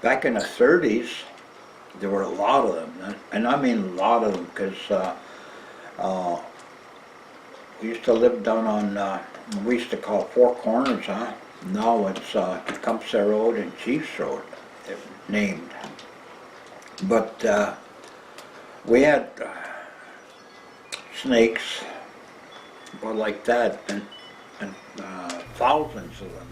Back in the 30s, there were a lot of them, and I mean a lot of them, because uh, we used to live down on, we used to call it Four Corners, huh? Now it's Tecumseh Road and Chiefs Road, named. But we had snakes, about like that, and thousands of them.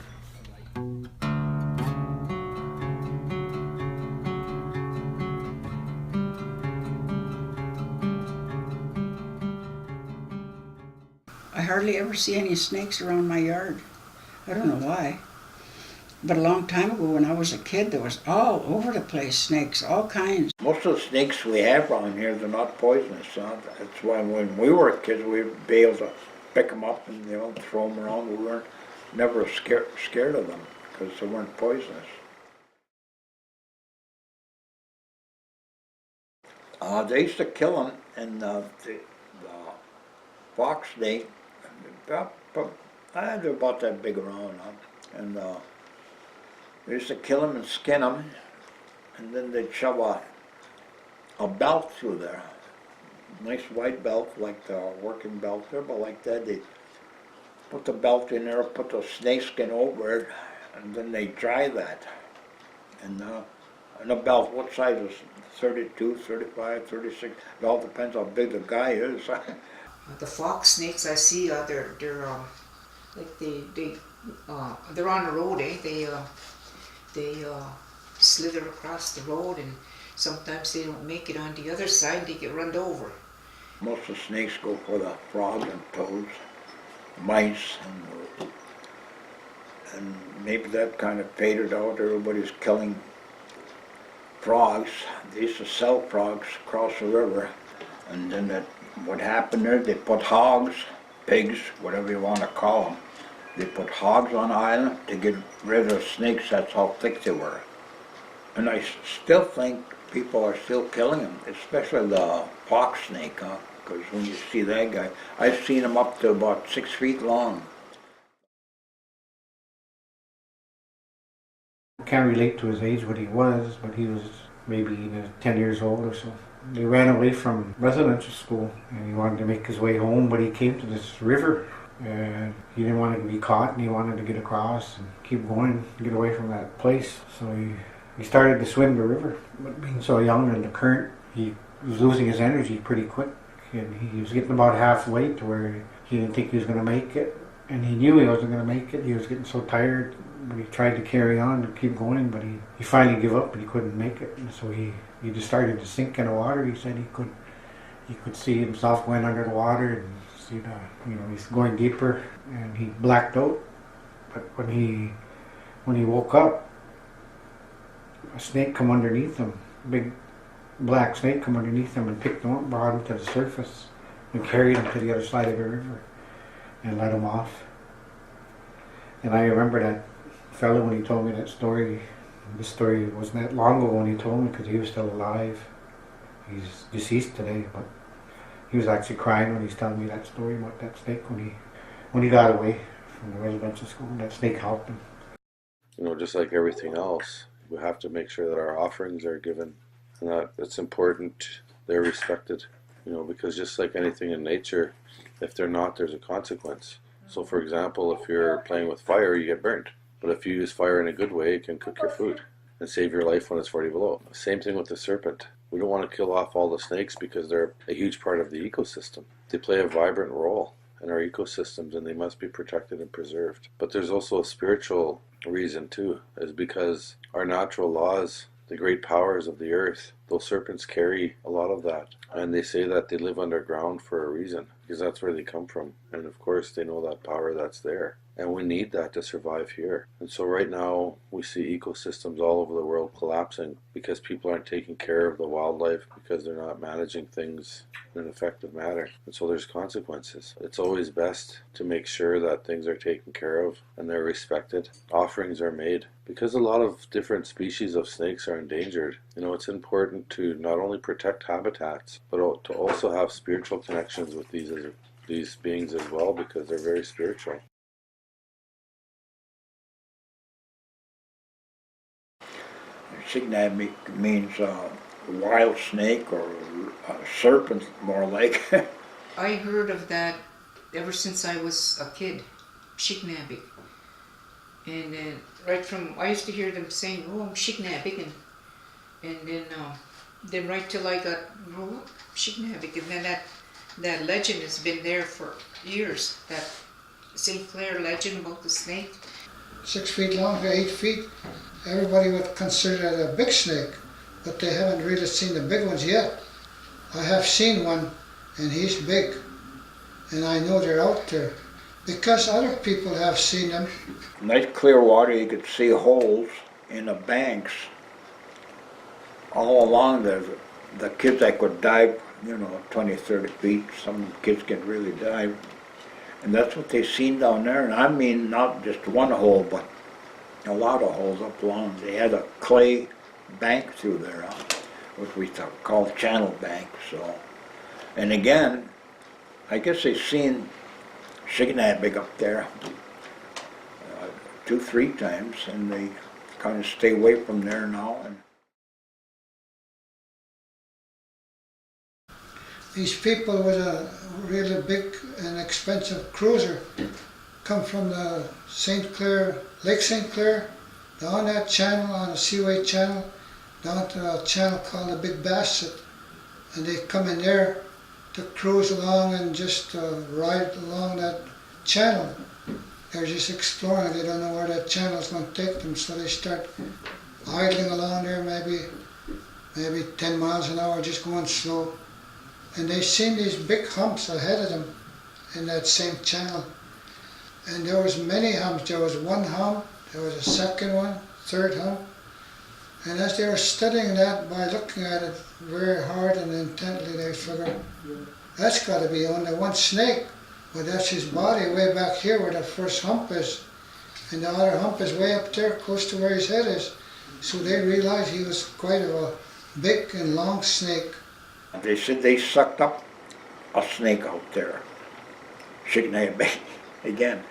I hardly ever see any snakes around my yard. I don't know why. But a long time ago when I was a kid, there was all over the place snakes, all kinds. Most of the snakes we have around here, they're not poisonous. Huh? That's why when we were kids, we'd be able to pick them up and throw them around. We weren't never scared of them because they weren't poisonous. They used to kill them, and the fox snake, they're about that big around, huh? And they used to kill them and skin them, and then they'd shove a belt through there, nice white belt, like the working belt there, but like that. They put the belt in there, put the snake skin over it, and then they dry that. And the belt, what size is it? 32, 35, 36, it all depends how big the guy is. The fox snakes I see, they're like they're on the road, eh? They slither across the road, and sometimes they don't make it on the other side. They get run over. Most of the snakes go for the frogs and toads, mice, and maybe that kind of faded out. Everybody's killing frogs. They used to sell frogs across the river, and then what happened there, they put hogs, pigs, whatever you want to call them, they put hogs on the island to get rid of snakes. That's how thick they were. And I still think people are still killing them, especially the fox snake, huh? Because when you see that guy, I've seen him up to about 6 feet long. Can't relate to his age, what he was, but he was maybe 10 years old or so. He ran away from residential school and he wanted to make his way home, but he came to this river and he didn't want to be caught and he wanted to get across and keep going, get away from that place. So he started to swim the river, but being so young in the current, he was losing his energy pretty quick, and he was getting about halfway to where he didn't think he was going to make it, and he knew he wasn't going to make it. He was getting so tired, but he tried to carry on to keep going, but he finally gave up and he couldn't make it, and so he just started to sink in the water. He said he could see himself going under the water and see he's going deeper, and he blacked out. But when he woke up, a snake come underneath him, a big black snake come underneath him and picked him up, brought him to the surface and carried him to the other side of the river and let him off. And I remember that fellow when he told me that story. This story wasn't that long ago when he told me, because he was still alive. He's deceased today, but he was actually crying when he's telling me that story about that snake when he got away from the residential school. That snake helped him. Just like everything else, we have to make sure that our offerings are given and that it's important they're respected, because just like anything in nature, if they're not, there's a consequence. So for example, if you're playing with fire, you get burnt. But if you use fire in a good way, it can cook your food and save your life when it's 40 below. Same thing with the serpent. We don't want to kill off all the snakes because they're a huge part of the ecosystem. They play a vibrant role in our ecosystems and they must be protected and preserved. But there's also a spiritual reason too, is because our natural laws, the great powers of the earth, those serpents carry a lot of that. And they say that they live underground for a reason, because that's where they come from. And of course they know that power that's there. And we need that to survive here. And so right now we see ecosystems all over the world collapsing because people aren't taking care of the wildlife, because they're not managing things in an effective manner. And so there's consequences. It's always best to make sure that things are taken care of and they're respected. Offerings are made. Because a lot of different species of snakes are endangered, it's important to not only protect habitats, but to also have spiritual connections with these beings as well, because they're very spiritual. Signabig means wild snake or serpent, more like. I heard of that ever since I was a kid, Gnebigoog. And then right from, I used to hear them saying, oh, I'm Gnebigoog. And then right till I grew up, Gnebigoog. And then that legend has been there for years, that St. Clair legend about the snake. 6 feet long to 8 feet. Everybody would consider it a big snake, but they haven't really seen the big ones yet. I have seen one, and he's big, and I know they're out there because other people have seen them. Nice clear water, you could see holes in the banks all along there. The kids that could dive, 20, 30 feet. Some kids can really dive. And that's what they seen down there. And I mean, not just one hole, but a lot of holes up along. They had a clay bank through there, what we call channel bank. So, and again, I guess they seen Signabig up there 2, 3 times, and they kind of stay away from there now. And These people with a really big and expensive cruiser come from the St. Clair, Lake St. Clair, down that channel, on the Seaway Channel, down to a channel called the Big Basset, and they come in there to cruise along and just ride along that channel. They're just exploring. They don't know where that channel is going to take them, so they start idling along there, maybe 10 miles an hour, just going slow. And they seen these big humps ahead of them in that same channel. And there was many humps. There was one hump, there was a second one, third hump. And as they were studying that, by looking at it very hard and intently, they figured, that's got to be only one snake. Well, that's his body way back here where the first hump is. And the other hump is way up there, close to where his head is. So they realized he was quite a big and long snake. they said they sucked up a snake out there. Signabig again.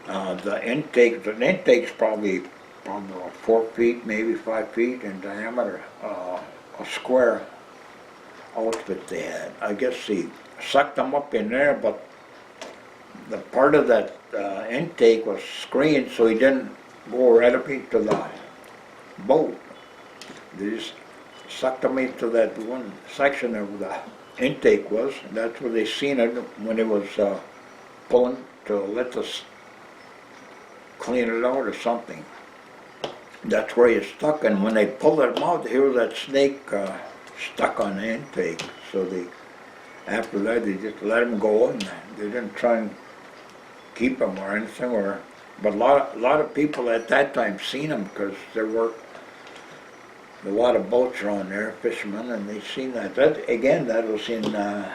The intake's probably 4 feet, maybe 5 feet in diameter. A square outfit they had. I guess he sucked them up in there, but the part of that intake was screened, so he didn't go right up into the boat. They just sucked them into that one section of the intake was, and that's where they seen it when it was pulling to let us clean it out or something. That's where he stuck, and when they pulled him out, here was that snake stuck on the intake. So after that, they just let him go, and they didn't try and keep him or anything. But a lot of people at that time seen him because there were a lot of boats around there, fishermen, and they seen that. That was in the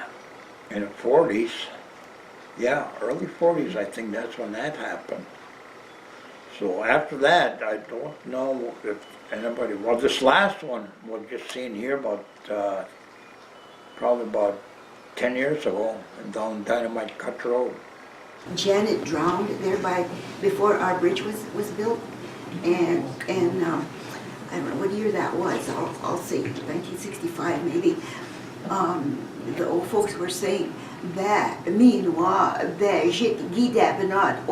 40s. Yeah, early 40s. I think that's when that happened. So after that, I don't know if anybody. Well, this last one was just seen here probably about 10 years ago down Dynamite Cut Road. Janet drowned there before our bridge was built, and I don't know what year that was. I'll say 1965 maybe. The old folks were saying that meanwhile that Gida Benat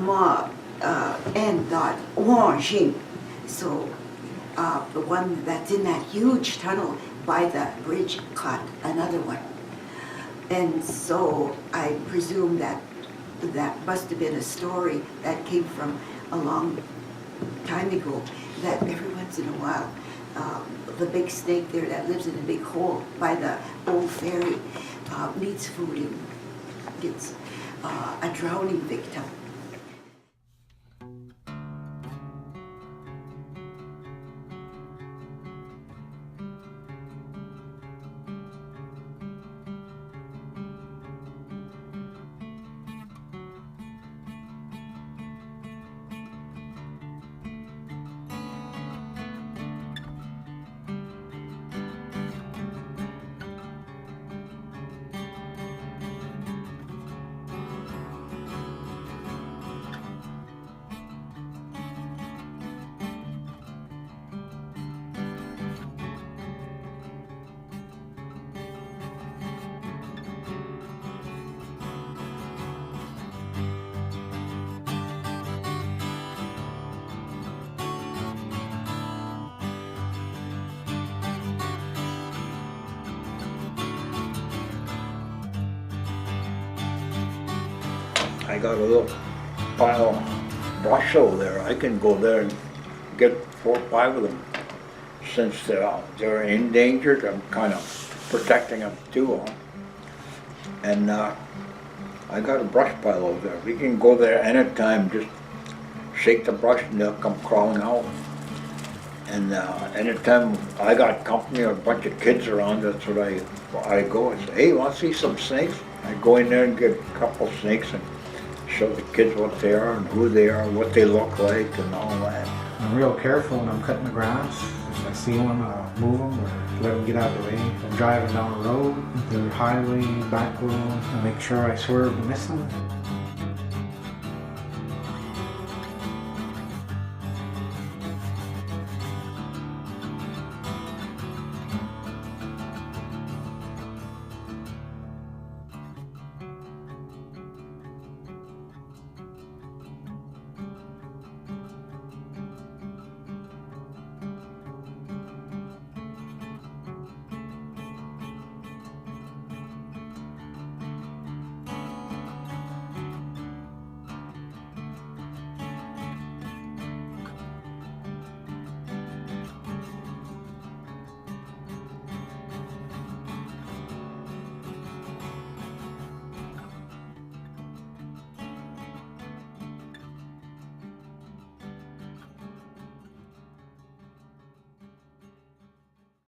ma and that washing. So the one that's in that huge tunnel by the bridge caught another one. And so I presume that must have been a story that came from a long time ago, that every once in a while the big snake there that lives in a big hole by the old ferry needs food and gets a drowning victim. got a little pile of brush over there. I can go there and get 4 or 5 of them. Since they're endangered, I'm kind of protecting them too. And I got a brush pile over there. We can go there anytime, just shake the brush and they'll come crawling out. And anytime I got company or a bunch of kids around, that's what I go and say, hey, want to see some snakes? I go in there and get a couple snakes and show the kids what they are and who they are, what they look like and all that. I'm real careful when I'm cutting the grass. If I see one, I'll move them or let them get out of the way. If I'm driving down the road, the highway, back road, I make sure I swerve to miss them.